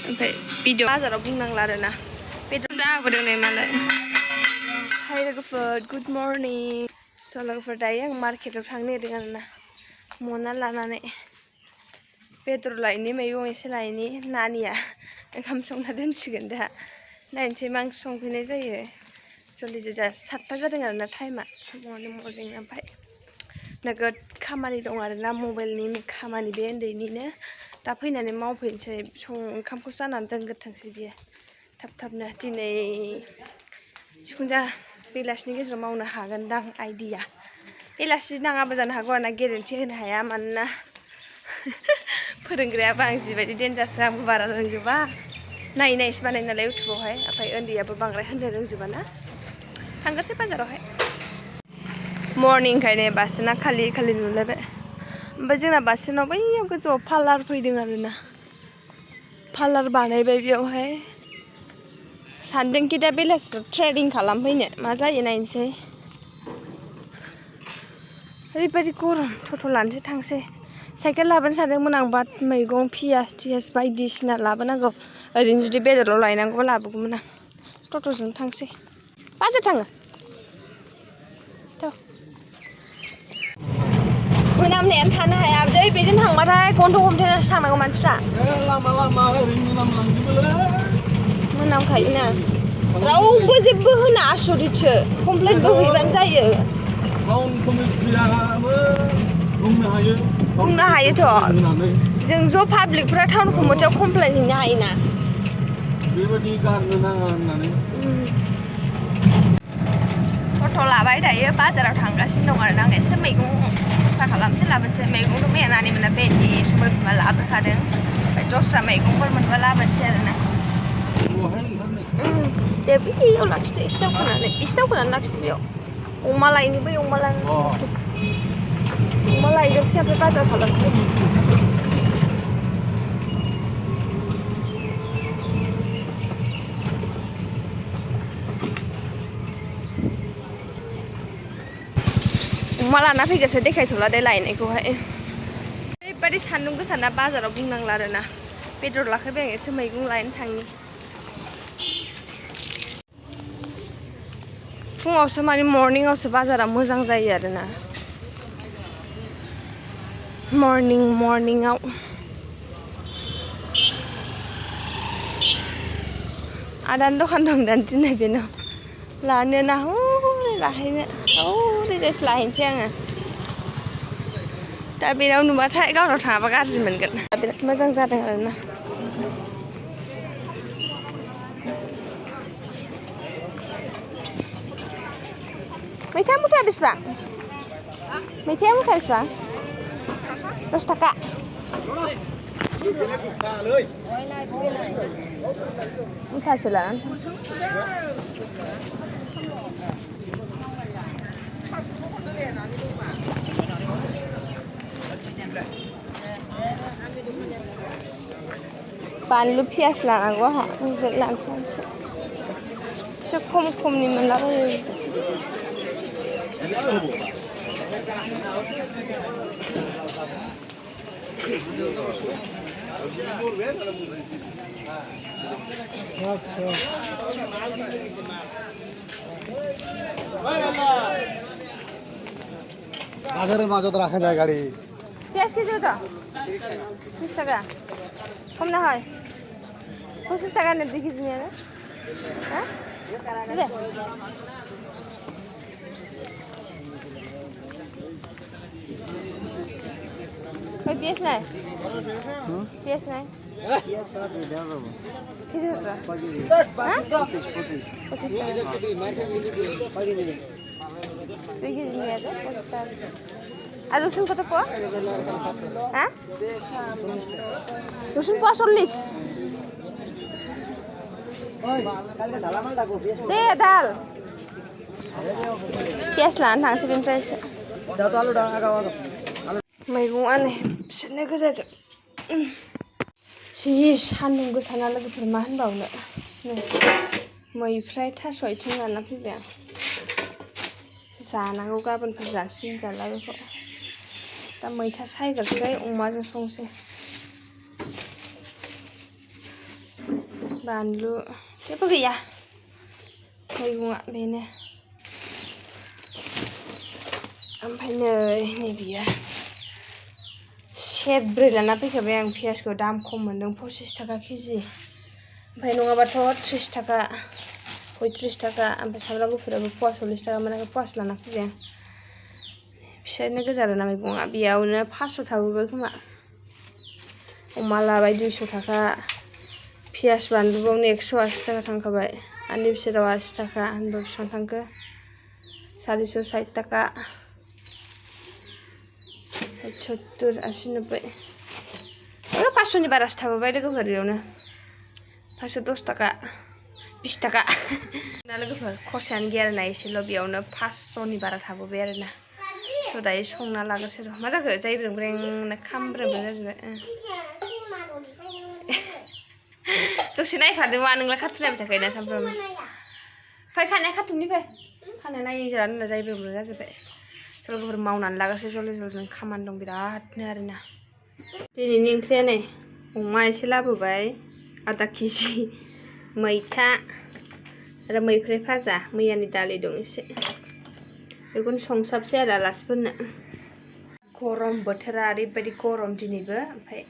ओमफ्राय भिडिअ बाजाराव बुंनांला आरोना बेदर जाबोदों नै मालाय हाय लोगोफोर गुड मर्निं स' लोगोफोर दायो आं मार्केटाव थांनो नागिरदों आरोना मना लानानै बेदर लायनि मैगं एसे लायनि नानिया ओंखाम संना दोनसिगोन दा नायनोसै मा ओंख्रि संफैनाय जायो जल्दि दा 7ता जादों आरोना टाइमा मर्निं ओमफ्राय नोगोद खामानि दं आरोना मबाइलनि खामानि बे उन्दैनिनो दा फैनानै मावफैनोसै ओंखामखौ जानानै दोनग्रोथोंसै बियो थाब थाबनो दिनै जिखुनु बेलासिनि गेजेराव मावनो हागोनदां आइडिया बेलासि नाङाबो जानो हागौ आरोना गेरेन्टि होनो हाया मानोना फोरोंग्रायाबो आं जिबायदि देन्जारसो आंबो बारा रोंजोबा नायै नायैसो बानाय नालाय इउटुबावहाय ओमफ्राय उन्दैयाबो बांद्राय होननो रोंजोबाना थांगोरसै बाजारावहाय मर्निंखायनो बासोना खालि खालि नुलायबाय ओमफ्राय जोंना बासोनाव बैयाव गोजौआव पार्लार फैदों आरोना पार्लार बानायबाय बेयावहाय सानदोंखि दा बेलासियाव ट्रेडिं खालामफैनो मा जायो नायनोसै ओरैबायदि गरम टट' लानोसै थांसै साइकेल लाबोनो सानदोंमोन आं बाट मैगं पियास थियास बायदिसिना लाबोनांगौ ओरैनो जुदि बेदरल' लायनांगौबा लाबोगौमोन आं टट'जों थांसै बाजार थाङो थ' मोनामनायानो थानो हाया दै बेजों थांबाथाय गन्थ' गन्थायासो थांनांगौ मानसिफ्रा लामा लामा ओरैनो मोनामलांजोबोलै मोनामखायोना रावबो जेबो होना आसरितसो कमप्लेनबो हैबानो जायो टाउन कमिटियाबो बुंनो हायोथ' जों ज' पाब्लिकफ्रा टाउन कमिटियाव कमप्लेन हैनो हायोना बेबायदि गारनो नाङा होननानै टट' लाबाय दायो बाजाराव थांगासिनो दं आरोना आं एसे मैगं खरसा खालामनोसै लाबोनोसै मैगंथ' मैया नानि मोना भेन्दि सबाय बिमा लाबोखादों ओमफ्राय दस्रा मैगंफोर मोनबा लाबोनोसै आरोना दे बैयाव लाखिदो एसे दावखोनानै लाखिदो बेयाव अमा लायनो बै अमा लायग्रोसै ओमफ्राय बाजार खालामसै अमा लाना फैग्रोसै देखायथ'ला दे लायनायखौहाय ओरैबायदि सान्दुं गोसाना बाजाराव बुंनांला आरोना बेदर लाखाबाय आं एसे मैगं लायनो थांनि फुङावसो माने मर्निंआवसो बाजारा मोजां जायो आरोना मर्निंआव आदानि दखान दं दानो दिनै बेनाव लानो ना हौरै लाहैनो हौरैजायसो लाहैनोसै आङो दा बेनाव नुबाथाय गावनाव थाङाबा गाज्रि मोनगोन बिराद मोजां जादों आरोना मैथा मुथा बेसेबां मैथाया मुथा बेसेबां 10 थाखा मुथासे लानानै बानलु पियास लानांगौ आंहा ओजों लानोसै एसे खमनि मोनलाबायो বাজারের মাঝত রাখা যায় গাড়ি পেঁয়াজ কেজি কত 30 টাকা কম না হয় 25 টাকা নেই 2 কেজি নিয়ে হ্যাঁ ওই পেঁয়াজ নাই পেঁয়াজ নাই কেজি কত 25 টাকা 2 কেজি নিয়ে আছে 25 টাকা আর রসুন কত পোয়া হ্যাঁ রসুন পোয়া 40 दे दाल पियास लानानै थांसै बेनिफ्राय एसे मैगंआनो बिसोरनो गोजाजोब जि सान्दुं गोसाना लोगोफोर मा होनबावनो मैफ्राय थास' आथिं लाना फैबाय आं जानांगौ गाबोनफोर जासिगोन जाला बेखौ दा मैथा सायग्रोसै अमाजों संसै बानलु जेबो गैया मैगंआ बेनो ओमफ्राय नै बियो सेरब्रै लाना फैखाबाय आं पियासखौ दाम खम मोनदों 25 थाखा केजि ओमफ्राय नङाबाथ' 30 थाखा 35 थाखा ओमफ्राय सामब्राम गुफुराबो पवा 40 थाखा मोन पवास लाना फैबाय आं फिसानो गोजा आरोना मैगंआ बेयावनो 500 थाबोबाय खोमा अमा लाबाय 200 थाखा पियास बानलुआवनो 180 थाखा थांखाबाय आंनि बिसोराव 80 थाखा होनबा बेसेबां थांखो 460 थाखा 70 80 90 500 नि बारासो थाबोबाय लोगोफोर बेयावनो 510 थाखा 20 थाखा ना लोगोफोर खरसायानो गैया आरोना एसेल' बेयावनो 500 नि बारा थाबोबाय आरोना स' दायो संना लागोसै र' मा जाखो जायब्रें खामब्रेंबो जाजोबबाय दसे नायफादो मा नोंलाय कार्टुन नायबाय थाखायोना सानफ्रामबो फै खानाया कार्टुननिफ्राय खानाया नायजारा होनना जायब्रें जाजोबबाय लोगोफोर मावनानै लागासै जल्दि जल्दि खामानि दं बिरादनो आरोना दिनैनि ओंख्रिया नै अमा एसे लाबोबाय आधा केजि मैथा आरो मैफ्राय भाजा मैयानि दालि दं एसे बेखौनो संसाबसै आरो आलासिफोरनो गरम बोथोरा ओरैबायदि गरम दिनैबो ओमफ्राय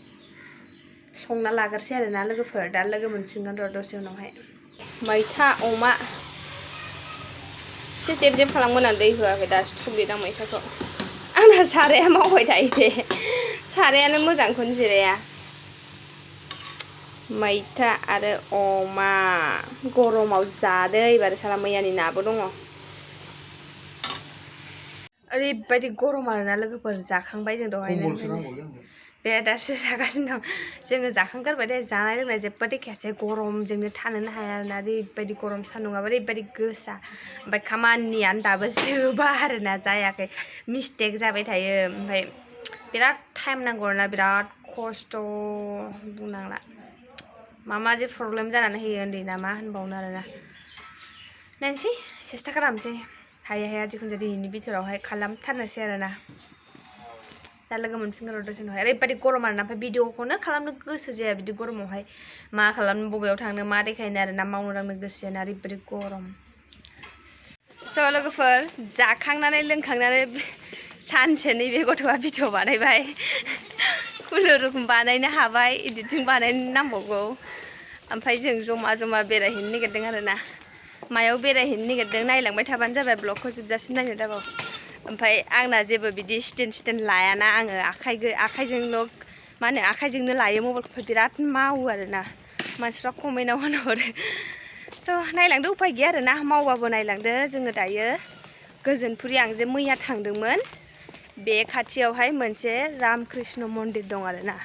संना लागोरसै आरोना लोगोफोर दा लोगो मोनफिनगोन र' दसे उनावहाय मैथा अमा एसे जेब जेब खालामगोन आं दै होआखै दासो थुग्लिदां मैथाखौ आंना साराया मावबाय थायो दे सारायानो मोजांखौनो जिराया मैथा आरो अमा गरमाव जादो एबार साला मैयानि नाबो दङ ओरैबायदि गरम आरोना लोगोफोर जाखांबाय जों दहायनो बे दासो जागासिनो दं जोङो जाखांगारबाय दे जानाय लोंनाय जेबो देखायासै गरमजोंनो थानोनो हाया आरोना ओरैबायदि गरम सान्दुंआबो ओरैबायदि गोसा ओमफ्राय खामानियानो दाबो जोबा आरोना जायाखै मिस्टेक जाबाय थायो ओमफ्राय बिराद टाइम नांगौ आरोना बिराद खस्थ' बुंनांला मा जे प्रब्लेम जानानै होयो उन्दैना मा होनबावनो आरोना नायनोसै सेस्था खालामसै हाया हाया जिखुनु जाया दिनैनि बिथोरावहाय खालामथारनोसै आरोना दा लोगो मोनफिनगोन र' दसे उनावहाय ओरैबायदि गरम आरोना ओमफ्राय भिडिअखौनो खालामनो गोसो जाया बिदि गरमावहाय मा खालामनो बबेयाव थांनो मा देखायनो आरोना मावनो दांनो गोसो जाया ओरैबायदि गरम स' लोगोफोर जाखांनानै लोंखांनानै सानसेनि बे गथ'आ भिडिअ बानायबाय खुनुरुखुम बानायनो हाबाय एडिटिं बानायनो नांबावगौ ओमफ्राय जों जमा जमा बेरायहैनो नागिरदों आरोना मायाव बेरायहैनो नागिरदों नायलांबाय थाबानो जाबाय ब्लगखौ जोबजासिम नायनो दाबाव ओमफ्राय आंना जेबो बिदि स्टेन्ड लायाना आङो आखाइजोंल' मा होनो आखाइजोंनो लायो मबाइलखौ बिराद मावो आरोना मानसिफ्रा कमेन्टआव होनहरो स' नायलांदो उफाय गैया आरोना मावबाबो नायलांदो जोङो दायो गोजोनपुरि आं जे मैया थांदोंमोन बे खाथियावहाय मोनसे रामकृष्ण मन्दिर दं आरोना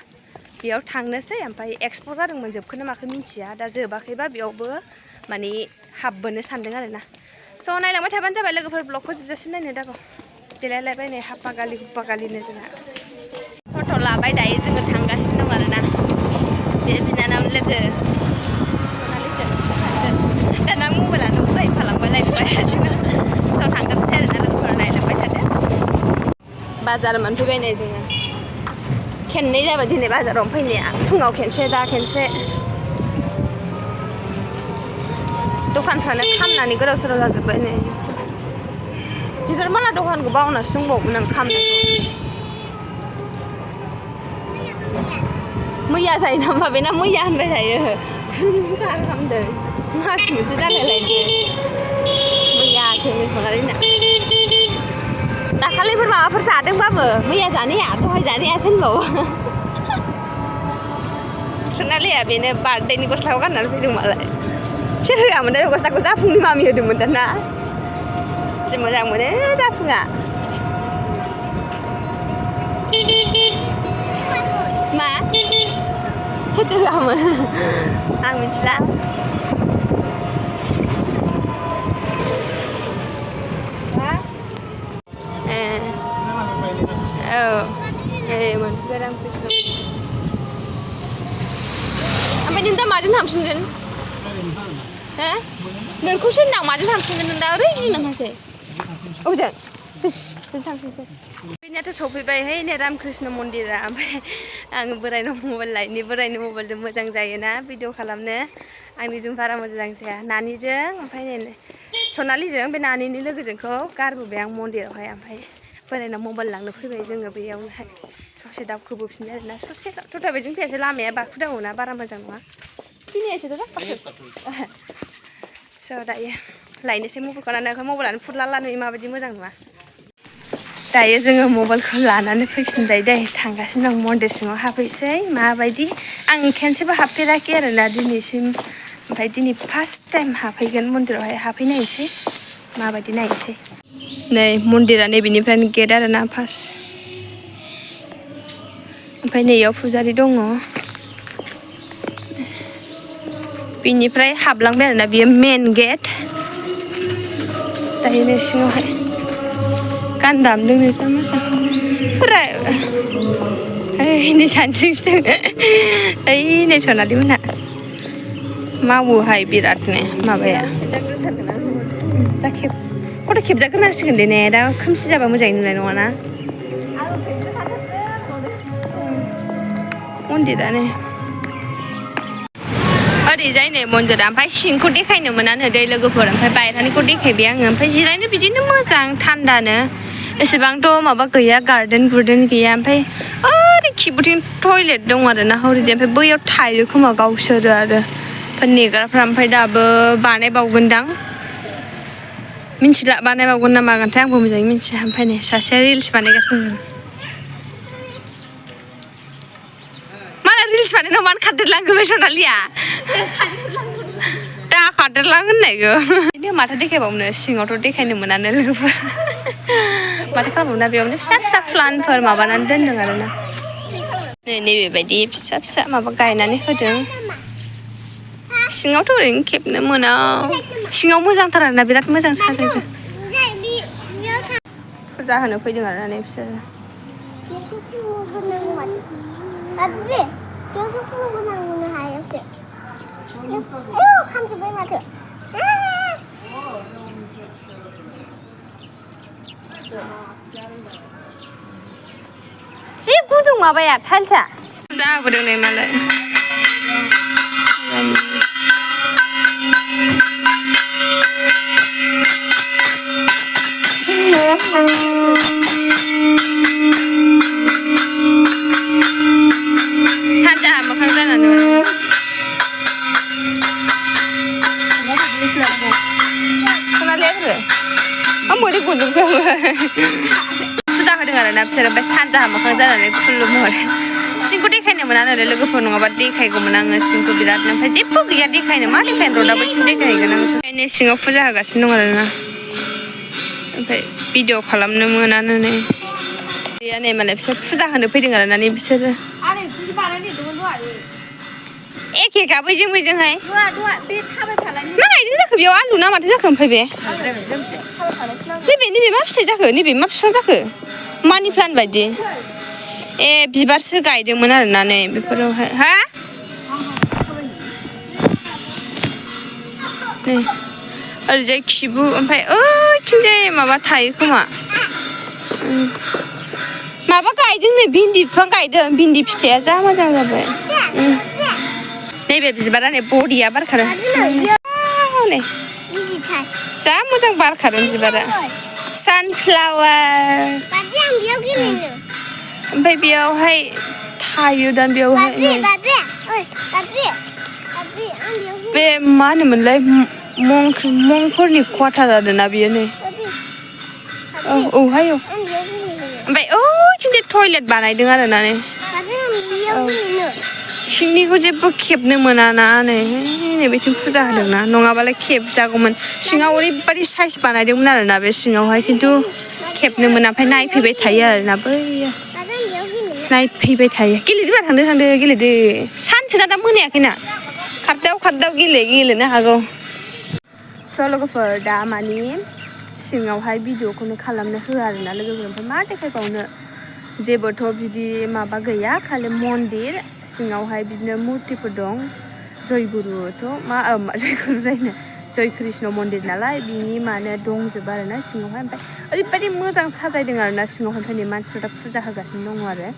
बेयाव थांनोसै ओमफ्राय एक्सप' जादोंमोन जोबखोना माखो मिन्थिया दा जोबाखैबा बेयावबो माने हाबबोनो सानदों आरोना स' नायलांबाय थाबानो जाबाय लोगोफोर ब्लगखौ जोबजासिम नायनो दाबाव देलायलायबाय नै हाप्पा गालिनो जोंहा फट' लाबाय दायो जोङो थांगासिनो दं आरोना बे बिनानावनि लोगो दाना मबाइलानो उरायफालांबाय लायबाय जोङो स' थांगासिनो आरोना लोगोफोरा नायलांबाय थादो बाजार मोनफैबाय नै जोङो खेननै जाबाय दिनै बाजाराव फैनाया फुङाव खेनसे दा खेनसे दखानफ्रानो खामनानै गोदाव सोराव जाजोब्बाय नै बेफोर माला दखानखौ बावनासो दंबावोमोन आं खामनायखौ मैया जायो नामा बेना मैया होनबाय थायो गार खालामदों मास मोनसे जालायलायदो मैयासो होनख'नानैना दाखालिफोर माबाफोर जादोंबाबो मैया जानाया दहाय जानायासो होनबावो सोनालिया बेनो बार्थडेनि गस्लाखौ गाननानै फैदों मालाय सोर होआमोन दा बे गस्लाखौ जाफुंनि मामि होदोंमोन दाना जि मोजां मोनो जाफुङा मा सोरथो होआमोन आं मिथिला औ ए मोनफैबाय रामकृष्ण ओमफ्राय नों दा माजों थांफिनगोन हो नोंखौसो होनदां माजों थांफिनगोन नों दा ओरै गिनांखासै अबेजों बेनियाथ' सफैबायहाय नै रामकृष्ण मन्दिरा ओमफ्राय आङो बोरायनाव मबाइल लायनि बोरायनि मबाइलजों मोजां जायोना भिडिअ खालामनो आंनिजों बारा मोजां जाया नानिजों ओमफ्राय नै सनालिजों बे नानिनि लोगोजोंखौ गारबोबाय आं मन्दिरावहाय ओमफ्राय बोरायनाव मबाइल लांनो फैबाय जोङो बेयावनोहाय ससे दावखोबोफिनबाय आरोना ससे थथाबायजों फैयासै लामाया बाखुदावोना बारा मोजां नङा फिनियासै दा स' दायो लायनोसै मबाइलखौ लानानै मबाइलानो फुरला नुयो माबायदि मोजां नङा दायो जोङो मबाइलखौ लानानै फैफिनबाय दै थांगासिनो दं मन्दिर सिङाव हाबफैसै माबायदि आं खेनसेबो हाबफेराखै आरोना दिनैसिम ओमफ्राय दिनै फार्स्ट टाइम हाबफैगोन मन्दिरावहाय हाबफैनायसै माबायदि नायनोसै नै मन्दिरा नैबेनिफ्रायनो गेट आरोना फार्स्ट ओमफ्राय नैयाव फुजारि दङ बिनिफ्राय हाबलांबाय आरोना बियो मेन गेट दायो नै सिङावहाय गान दामदों नोंथां मोजां फुरा नै सानस्रिसोदों ओइ नै सनालि मोनहा मावोहाय बिरादनो माबाया दा फट' खेबजाग्रोनांसिगोन दे ने दा खोमसि जाबा मोजाङै नुनाय नङाना मन्दिरानो ओरैजाय नै मन्दिरा ओमफ्राय सिंखौ देखायनो मोनानो दै लोगोफोर ओमफ्राय बायह्रानिखौ देखायबाय आङो ओमफ्राय जिरायनो बिदिनो मोजां थान्दानो एसेबांथ' माबा गैया गार्डेन गैया ओमफ्राय ओरै खिबुथिं टयलेट दं आरोना हरैजाय ओमफ्राय बैयाव थायो खोमा गावसोरो आरो ओमफ्राय नेग्राफ्रा ओमफ्राय दाबो बानायबावगोनदां मिथिला बानायबावगोन ना मागोनथाय आंबो मोजाङै मिथिया ओमफ्राय नै सासेया रिल्स बानायगासिनो रिल्स बानायनायाव मानो खारदेरलांखो बे सनालिया दा खारदेरलां होननायखौ बिदिनो माथो देखायबावनो सिङावथ' देखायनो मोनानो लोगोफोर माथो खालामबावना बेयावनो फिसा फिसा प्लान्टफोर माबानानै दोनदों आरोना नैबेबायदि फिसा फिसा माबा गायनानै होदों सिङावथ' ओरैनो खेबनो मोना सिङाव मोजांथार आरोना बिराद मोजां साजायदों फुजा होनो फैदों आरोना नै बिसोरो जि गुदुं माबाया टाइल्सआ फुजा होबोदों नै मालाय सानजाहा मोखां जानानै बोरै गजोबखो फुजा होदों आरोना बिसोर ओमफ्राय सानजाहा मोखां जानानै खुलुमहरो सिंखौ देखायनो मोना आरो लोगोफोर नङाबा देखायगौमोन आङो सिंखौ बिरादनो ओमफ्राय जेबो गैया देखायनो मा देखायनो र' दा बैसिम देखायहैगोन आं ओंखायनो सिङाव फुजा होगासिनो दं आरोना ओमफ्राय भिडिअ खालामनो मोनानो नै गैया नै मालाय बिसोर फुजा होनो फैदों आरोना नै बिसोरो एखेखा बैजोंहाय मा गायदों जाखो बेयाव आलु ना माथो जाखो ओमफ्राय बे नैबे मा फिथाइ जाखो नैबे मा बिफां जाखो मानि प्लान्ट बायदि ए बिबारसो गायदोंमोन आरोना नै बेफोरावहाय हा नै ओरैजाय खिबु ओमफ्राय ओइथिंजाय माबा थायो खोमा माबा गायदों नै भिन्दि बिफां गायदों भिन्दि फिथाइया जा मोजां जाबाय नैबे बिबारा नै बरिया बारखादों नै जा मोजां बारखादों बिबारा सानफ्लावार ओमफ्राय बेयावहाय थायो दान बेयावहाय बे मा होनोमोनलाय मंफोरनि क्वाटार आरोना बेयो नै औहाय ओमफ्राय ओइथिंजाय टयलेट बानायदों आरोना नै सिंनिखौ जेबो खेबनो मोनाना नै बेथिं फुजा होदोंना नङाबालाय खेबजागौमोन सिङाव ओरैबायदि साइज बानायदोंमोन आरोना बे सिङावहाय खिन्थु खेबनो मोना ओमफ्राय नायफैबाय थायो आरोना बैयो नायफैबाय थायो गेलेदो थांदो गेलेदो सानसोना दा मोनायाखैना खारदाव गेलेनो हागौ स' लोगोफोर दा मानि सिङावहाय भिडिअखौनो खालामनो होआ आरोना लोगोफोर ओमफ्राय मा देखायबावनो जेबोथ' बिदि माबा गैया खालि मन्दिर सिङावहाय बिदिनो मुर्तिफोर दं जयगुरुथ' जयगुरु जायनो जय कृष्ण मन्दिर नालाय बिनि माने दंजोबो आरोना सिङावहाय ओमफ्राय ओरैबायदि मोजां साजायदों आरोना सिङावहाय ओंखायनो मानसिफोरा फुजा होगासिनो दङ आरो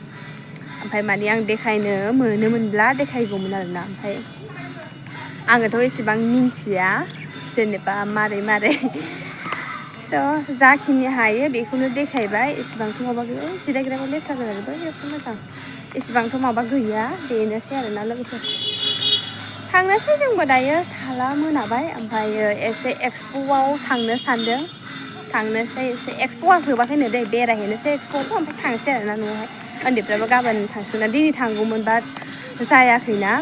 ओमफ्राय माने आं देखायनो मोनोमोनब्ला देखायगौमोन आरोना ओमफ्राय आङोथ' एसेबां मिन्थिया जेनेबा मारै थ' जाखिनि हायो बेखौनो देखायबाय एसेबांथ' माबा गैया जिरायग्राबो लेथ्रा जाजोबो बेयावथ' मोजां एसेबांथ' माबा गैया बेनोसै आरोना लोगोफोर थांनोसै जोंबो दायो साला मोनाबाय ओमफ्रायो एसे एक्सप'आव थांनो सानदों थांनोसै एसे एक्सप'आ जोबाखैनो दे बेरायहैनोसै एक्सप'आवथ' ओमफ्राय थांसै आरोना न'आवहाय उन्दैफ्राबो गाबोन थांसिगोन दिनै थांगौमोन बाट जायाखैना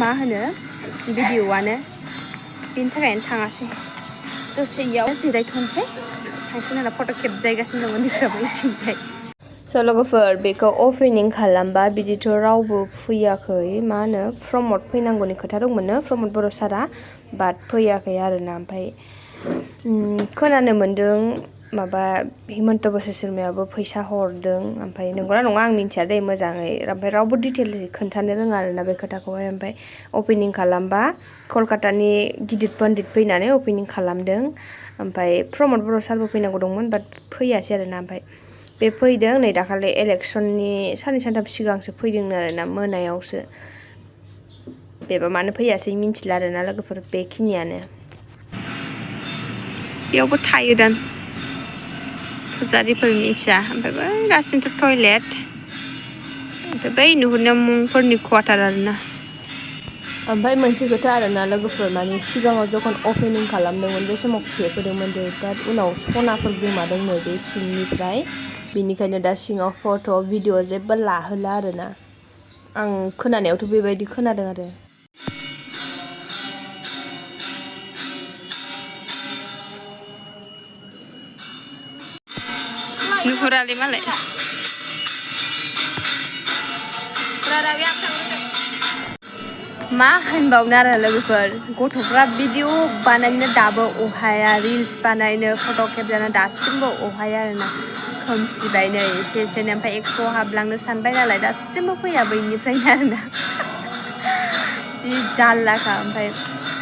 मा होनो भिडिअ'आनो बेनि थाखायनो थाङासै दसे इयाव जिरायथ'नोसै थांसै नालाय फट' खेबजायगासिनो दङ उन्दैफ्राबो इथिंजाय स' लोगोफोर बेखौ अपेनिं खालामबा बिदिथ' रावबो फैयाखै मा होनो प्रमद फैनांगौनि खोथा दंमोननो प्रमद बर' सारा बाट फैयाखै आरोना ओमफ्राय खोनानो मोन्दों माबा हिमन्त बिश्व शर्मायाबो फैसा हरदों ओमफ्राय नंगौना नङा आं मिन्थिया दे मोजाङै ओमफ्राय रावबो डिटेल्स खोन्थानो रोङा आरोना बे खोथाखौहाय ओमफ्राय अपेनिं खालामबा कलकातानि गिदिर पण्डित फैनानै अपेनिं खालामदों ओमफ्राय प्रमद बर' सारबो फैनांगौ दंमोन बाट फैयासै आरोना ओमफ्राय बे फैदों नै दाखालि इलेक्सननि साननै सानथाम सिगांसो फैदोंनो आरोना मोनायावसो बेबा मानो फैयासै मिन्थिला आरोना लोगोफोर बेखिनियानो बेयावबो थायो दां फुजारिफोर मिथिया ओमफ्राय बै गासिनोथ' टयलेट ओमफ्राय बै नुहुरनाय मुंफोरनि क्वार्टार आरोना ओमफ्राय मोनसे खोथा आरोना लोगोफोर माने सिगाङाव जखन अपेनिं खालामदोंमोन बे समाव खेबोदोंमोन दे बाट उनाव सनाफोर गोमादोंनो बे सिंनिफ्राय बेनिखायनो दा सिङाव फट' भिडिअ जेबो लाहोला आरोना आं खोनानायावथ' बेबायदि खोनादों आरो नुहुरालै मालाय मा होनबावनो आरो लोगोफोर गथ'फ्रा भिडिअ बानायनो दाबो अहाया रिल्स बानायनो फट' खेबजानो दासिमबो अहाया आरोना खोमसिबाय नै एसेनो ओमफ्राय एक्सप'आव हाबलांनो सानबाय नालाय दासिमबो फैया बैनिफ्रायनो आरोना जि जारलाखा ओमफ्राय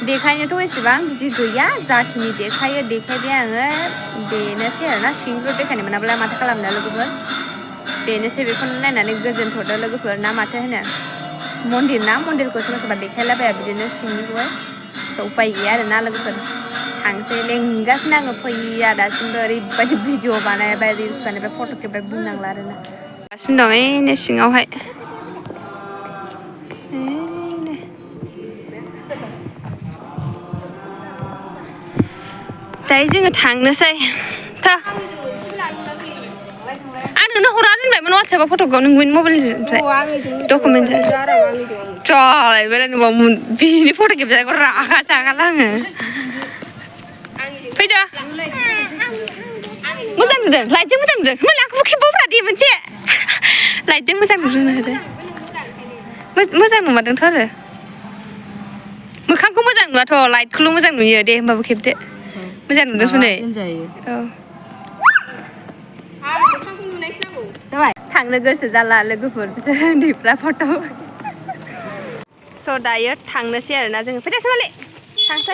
देखायनोथ' एसेबां बिदि गैया जाखिनि देखायो देखायबाय आङो बेनोसै आरोना सिंखौ देखायनो मोनाब्ला माथो खालामनो लोगोफोर बेनोसै बेखौनो नायनानै गोजोनथ'दो लोगोफोर ना माथो होनो मन्दिर ना मन्दिरखौ सोरबा सोरबा देखायलाबाया बिदिनो सिंनिखौहाय उपाय गैया आरोना लोगोफोर थांसै लेंगासिनो आङो फैया दासिमबो ओरैबायदि भिडिअ बानायबाय रिल्स बानायबाय फट' खेबबाय बुंनांला आरोना गासिनो दं ओइनो सिङावहाय दायो जोङो थांनोसै आं नोंनो हरा दोनबायमोन वाट्सएपआव फट'खौ नोंनि मबाइलनिफ्राय डकुमेन्ट नुबा बिनि फट' खेबजानायखौ रागा जागाला आङो फैदो मोजां नुदों लाइटजों मोजां नुदों होमबालाय आंखौबो खेबबावब्रा दे मोनसे लाइटजों मोजां नुदों होदो मोजां नुमारदोंथ' आरो मोखांखौ मोजां नुवाथ' लाइटखौल' मोजां नुयो दे होमबाबो खेबदो मोजां नुदोंथ' नै औ थांनो गोसो जाला लोगोफोर बिसोर उन्दैफ्रा फट' स' दायो थांनोसै आरोना जोङो फैदो सोमाले थांसै